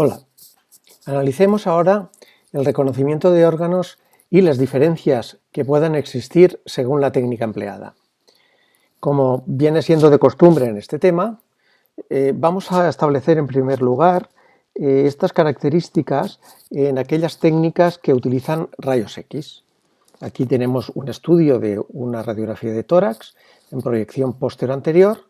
Hola, analicemos ahora el reconocimiento de órganos y las diferencias que puedan existir según la técnica empleada. Como viene siendo de costumbre en este tema, vamos a establecer en primer lugar estas características en aquellas técnicas que utilizan rayos X. Aquí tenemos un estudio de una radiografía de tórax en proyección posterior anterior,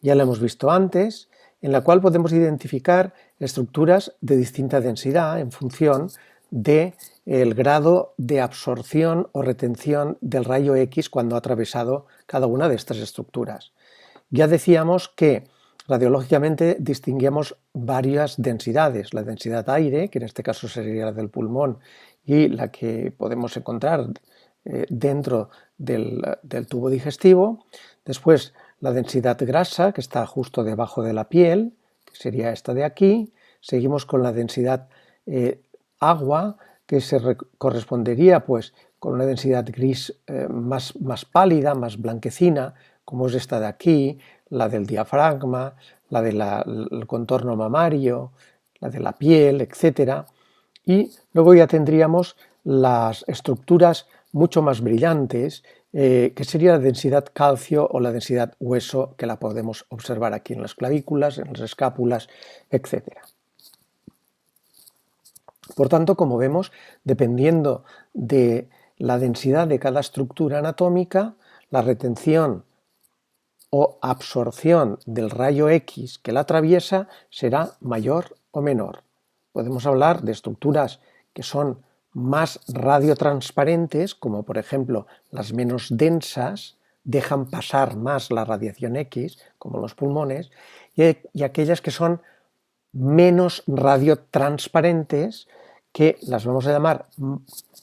ya lo hemos visto antes, en la cual podemos identificar estructuras de distinta densidad en función del grado de absorción o retención del rayo X cuando ha atravesado cada una de estas estructuras. Ya decíamos que radiológicamente distinguíamos varias densidades, la densidad aire, que en este caso sería la del pulmón, y la que podemos encontrar dentro del tubo digestivo. Después la densidad grasa, que está justo debajo de la piel, que sería esta de aquí. Seguimos con la densidad agua, que se correspondería pues, con una densidad gris más pálida, más blanquecina, como es esta de aquí, la del diafragma, la del contorno mamario, la de la piel, etc. Y luego ya tendríamos las estructuras mucho más brillantes, que sería la densidad calcio o la densidad hueso, que la podemos observar aquí en las clavículas, en las escápulas, etc. Por tanto, como vemos, dependiendo de la densidad de cada estructura anatómica, la retención o absorción del rayo X que la atraviesa será mayor o menor. Podemos hablar de estructuras que son más radiotransparentes, como por ejemplo las menos densas, dejan pasar más la radiación X, como los pulmones, y aquellas que son menos radiotransparentes, que las vamos a llamar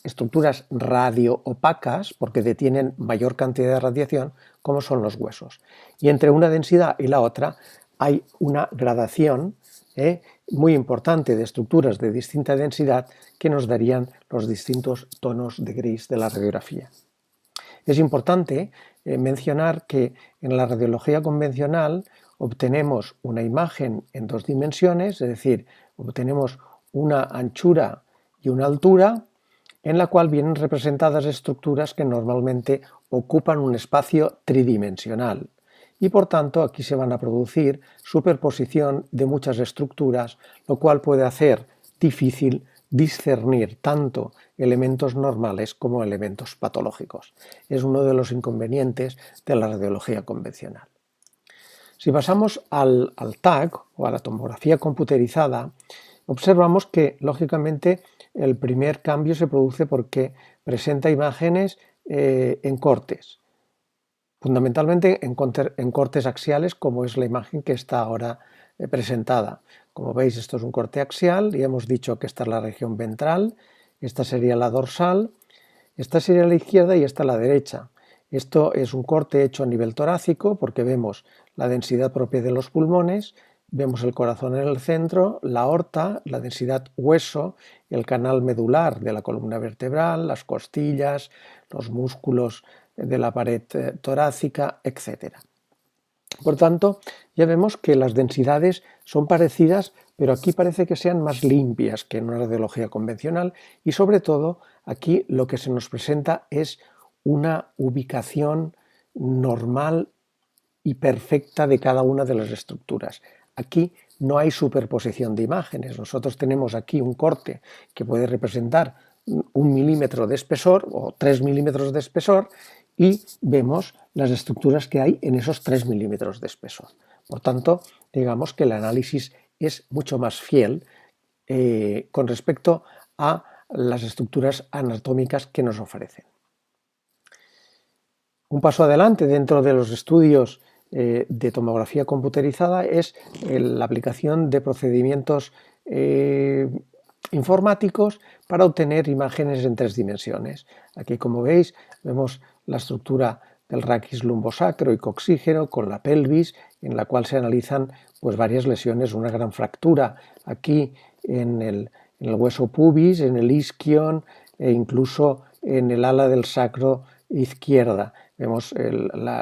estructuras radioopacas, porque detienen mayor cantidad de radiación, como son los huesos. Y entre una densidad y la otra hay una gradación muy importante de estructuras de distinta densidad que nos darían los distintos tonos de gris de la radiografía. Es importante mencionar que en la radiología convencional obtenemos una imagen en dos dimensiones, es decir, obtenemos una anchura y una altura, en la cual vienen representadas estructuras que normalmente ocupan un espacio tridimensional. Y por tanto aquí se van a producir superposición de muchas estructuras, lo cual puede hacer difícil discernir tanto elementos normales como elementos patológicos. Es uno de los inconvenientes de la radiología convencional. Si pasamos al TAC o a la tomografía computerizada, observamos que, lógicamente, el primer cambio se produce porque presenta imágenes en cortes, fundamentalmente en cortes axiales, como es la imagen que está ahora presentada. Como veis, esto es un corte axial y hemos dicho que esta es la región ventral, esta sería la dorsal, esta sería la izquierda y esta la derecha. Esto es un corte hecho a nivel torácico porque vemos la densidad propia de los pulmones, vemos el corazón en el centro, la aorta, la densidad hueso, el canal medular de la columna vertebral, las costillas, los músculos de la pared torácica, etc. Por tanto, ya vemos que las densidades son parecidas, pero aquí parece que sean más limpias que en una radiología convencional y sobre todo aquí lo que se nos presenta es una ubicación normal y perfecta de cada una de las estructuras. Aquí no hay superposición de imágenes. Nosotros tenemos aquí un corte que puede representar 1 milímetro de espesor o 3 milímetros de espesor y vemos las estructuras que hay en esos 3 milímetros de espesor. Por tanto, digamos que el análisis es mucho más fiel con respecto a las estructuras anatómicas que nos ofrecen. Un paso adelante dentro de los estudios de tomografía computerizada es la aplicación de procedimientos informáticos para obtener imágenes en 3 dimensiones. Aquí, como veis, vemos la estructura del raquis lumbosacro y coxígeno con la pelvis, en la cual se analizan pues, varias lesiones, una gran fractura aquí en el hueso pubis, en el isquion e incluso en el ala del sacro izquierda. Vemos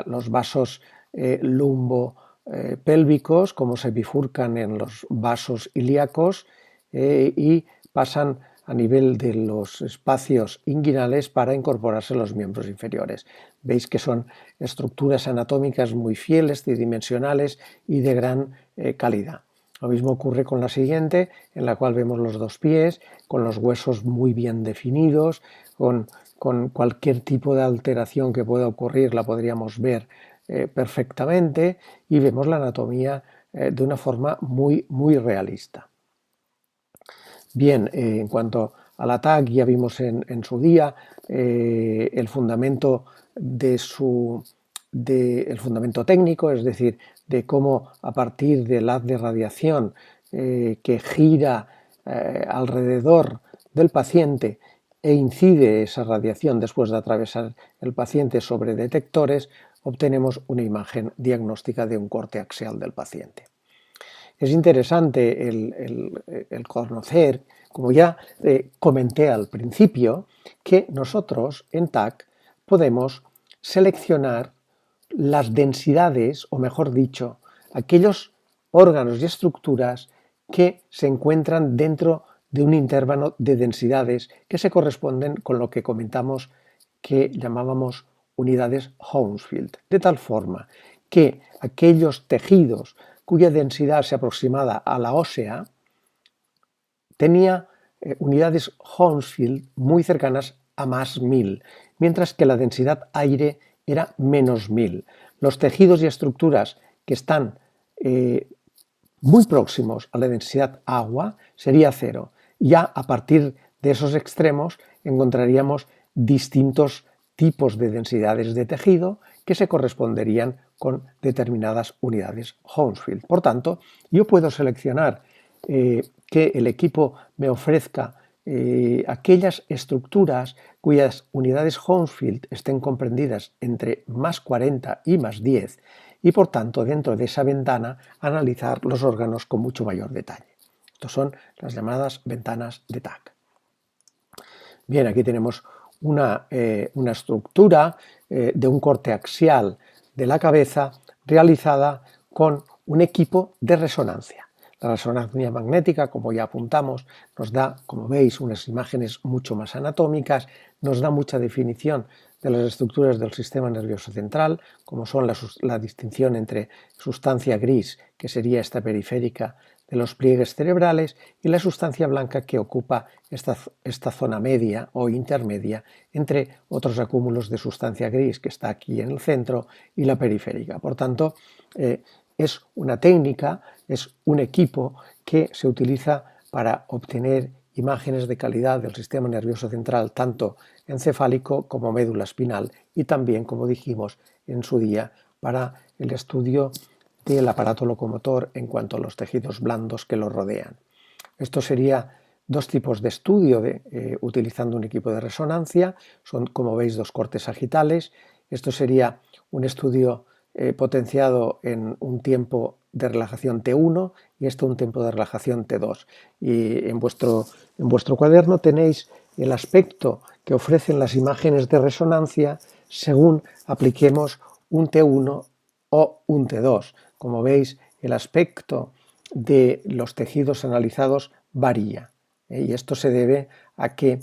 los vasos lumbopélvicos, como se bifurcan en los vasos ilíacos, y pasan a nivel de los espacios inguinales para incorporarse a los miembros inferiores. Veis que son estructuras anatómicas muy fieles, tridimensionales y de gran calidad. Lo mismo ocurre con la siguiente, en la cual vemos los dos pies, con los huesos muy bien definidos, con cualquier tipo de alteración que pueda ocurrir la podríamos ver perfectamente, y vemos la anatomía de una forma muy, muy realista. Bien, en cuanto al ATAC, ya vimos en su día el fundamento el fundamento técnico, es decir, de cómo a partir del haz de radiación que gira alrededor del paciente e incide esa radiación después de atravesar el paciente sobre detectores, obtenemos una imagen diagnóstica de un corte axial del paciente. Es interesante el conocer, como ya comenté al principio, que nosotros en TAC podemos seleccionar las densidades, o mejor dicho, aquellos órganos y estructuras que se encuentran dentro de un intervalo de densidades que se corresponden con lo que comentamos que llamábamos unidades Hounsfield, de tal forma que aquellos tejidos cuya densidad se aproximaba a la ósea tenía unidades Hounsfield muy cercanas a más 1000, mientras que la densidad aire era menos 1000. Los tejidos y estructuras que están muy próximos a la densidad agua sería 0. Ya a partir de esos extremos encontraríamos distintos tipos de densidades de tejido que se corresponderían con determinadas unidades Hounsfield. Por tanto, yo puedo seleccionar que el equipo me ofrezca aquellas estructuras cuyas unidades Hounsfield estén comprendidas entre más 40 y más 10 y por tanto dentro de esa ventana analizar los órganos con mucho mayor detalle. Estas son las llamadas ventanas de TAC. Bien, aquí tenemos una estructura de un corte axial de la cabeza realizada con un equipo de resonancia. La resonancia magnética, como ya apuntamos, nos da, como veis, unas imágenes mucho más anatómicas, nos da mucha definición de las estructuras del sistema nervioso central, como son la distinción entre sustancia gris, que sería esta periférica de los pliegues cerebrales, y la sustancia blanca que ocupa esta zona media o intermedia entre otros acúmulos de sustancia gris que está aquí en el centro y la periférica. Por tanto, es una técnica, es un equipo que se utiliza para obtener imágenes de calidad del sistema nervioso central, tanto encefálico como médula espinal, y también, como dijimos en su día, para el estudio del aparato locomotor en cuanto a los tejidos blandos que lo rodean. Esto sería dos tipos de estudio utilizando un equipo de resonancia. Son, como veis, dos cortes sagitales. Esto sería un estudio potenciado en un tiempo de relajación T1 y esto un tiempo de relajación T2. Y en vuestro cuaderno tenéis el aspecto que ofrecen las imágenes de resonancia según apliquemos un T1 o un T2. Como veis, el aspecto de los tejidos analizados varía, y esto se debe a que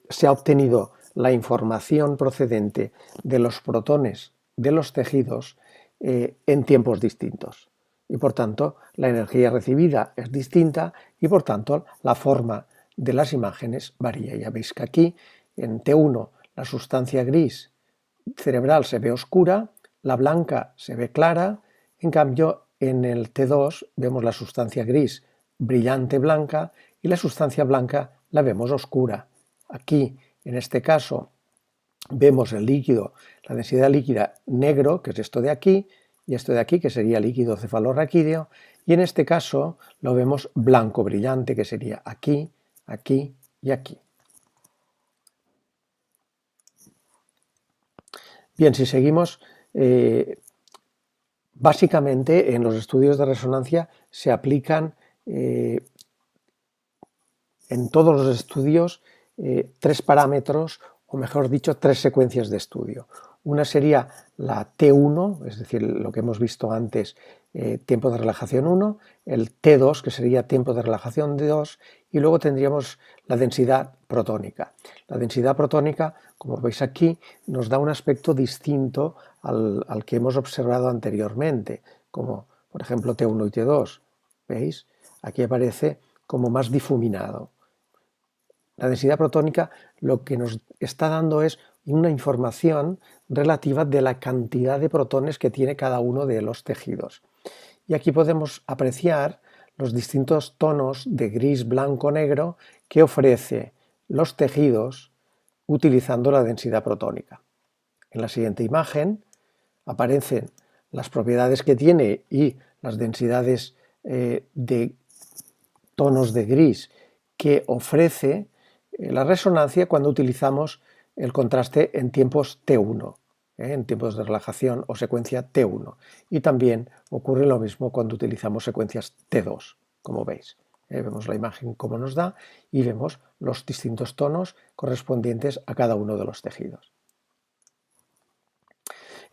se ha obtenido la información procedente de los protones de los tejidos en tiempos distintos. Y por tanto, la energía recibida es distinta y por tanto la forma de las imágenes varía. Ya veis que aquí en T1 la sustancia gris cerebral se ve oscura, la blanca se ve clara, en cambio en el T2 vemos la sustancia gris brillante blanca y la sustancia blanca la vemos oscura. Aquí, en este caso, vemos el líquido, la densidad líquida negro, que es esto de aquí, y esto de aquí, que sería líquido cefalorraquídeo, y en este caso lo vemos blanco brillante, que sería aquí, aquí y aquí. Bien, si seguimos, básicamente en los estudios de resonancia se aplican en todos los estudios tres parámetros, o mejor dicho, tres secuencias de estudio. Una sería la T1, es decir, lo que hemos visto antes tiempo de relajación 1, el T2, que sería tiempo de relajación 2, y luego tendríamos la densidad protónica. La densidad protónica, como veis aquí, nos da un aspecto distinto al que hemos observado anteriormente, como por ejemplo T1 y T2. ¿Veis? Aquí aparece como más difuminado. La densidad protónica lo que nos está dando es una información relativa de la cantidad de protones que tiene cada uno de los tejidos. Y aquí podemos apreciar los distintos tonos de gris, blanco, negro que ofrece los tejidos utilizando la densidad protónica. En la siguiente imagen aparecen las propiedades que tiene y las densidades de tonos de gris que ofrece la resonancia cuando utilizamos el contraste en tiempos T1, en tiempos de relajación o secuencia T1. Y también ocurre lo mismo cuando utilizamos secuencias T2, como veis. Vemos la imagen como nos da y vemos los distintos tonos correspondientes a cada uno de los tejidos.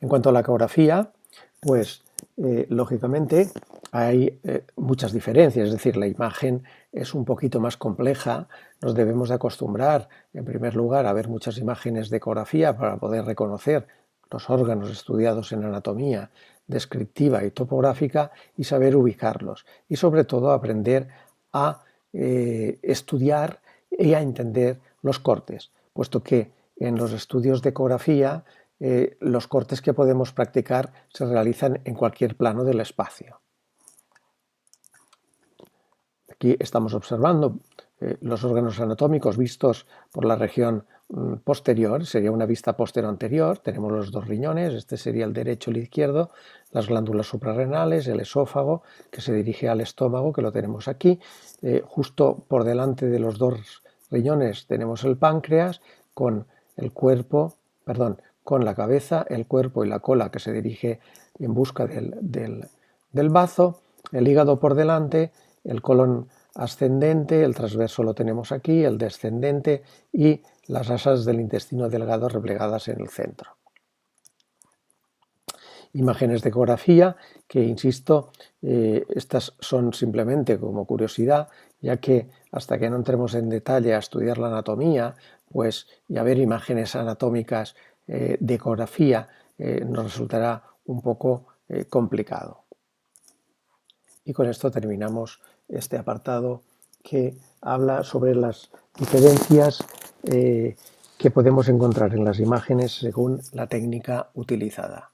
En cuanto a la ecografía, pues lógicamente hay muchas diferencias, es decir, la imagen es un poquito más compleja, nos debemos de acostumbrar en primer lugar a ver muchas imágenes de ecografía para poder reconocer los órganos estudiados en anatomía descriptiva y topográfica y saber ubicarlos y sobre todo aprender a estudiar y a entender los cortes, puesto que en los estudios de ecografía los cortes que podemos practicar se realizan en cualquier plano del espacio. Aquí estamos observando los órganos anatómicos vistos por la región posterior, sería una vista posterior-anterior, tenemos los dos riñones, este sería el derecho y el izquierdo, las glándulas suprarrenales, el esófago que se dirige al estómago, que lo tenemos aquí, justo por delante de los dos riñones tenemos el páncreas con el cuerpo, perdón, con la cabeza, el cuerpo y la cola que se dirige en busca del bazo, el hígado por delante, el colon ascendente, el transverso lo tenemos aquí, el descendente y las asas del intestino delgado replegadas en el centro. Imágenes de ecografía que, insisto, estas son simplemente como curiosidad, ya que hasta que no entremos en detalle a estudiar la anatomía, pues y a ver imágenes anatómicas de ecografía nos resultará un poco complicado. Y con esto terminamos este apartado que habla sobre las diferencias que podemos encontrar en las imágenes según la técnica utilizada.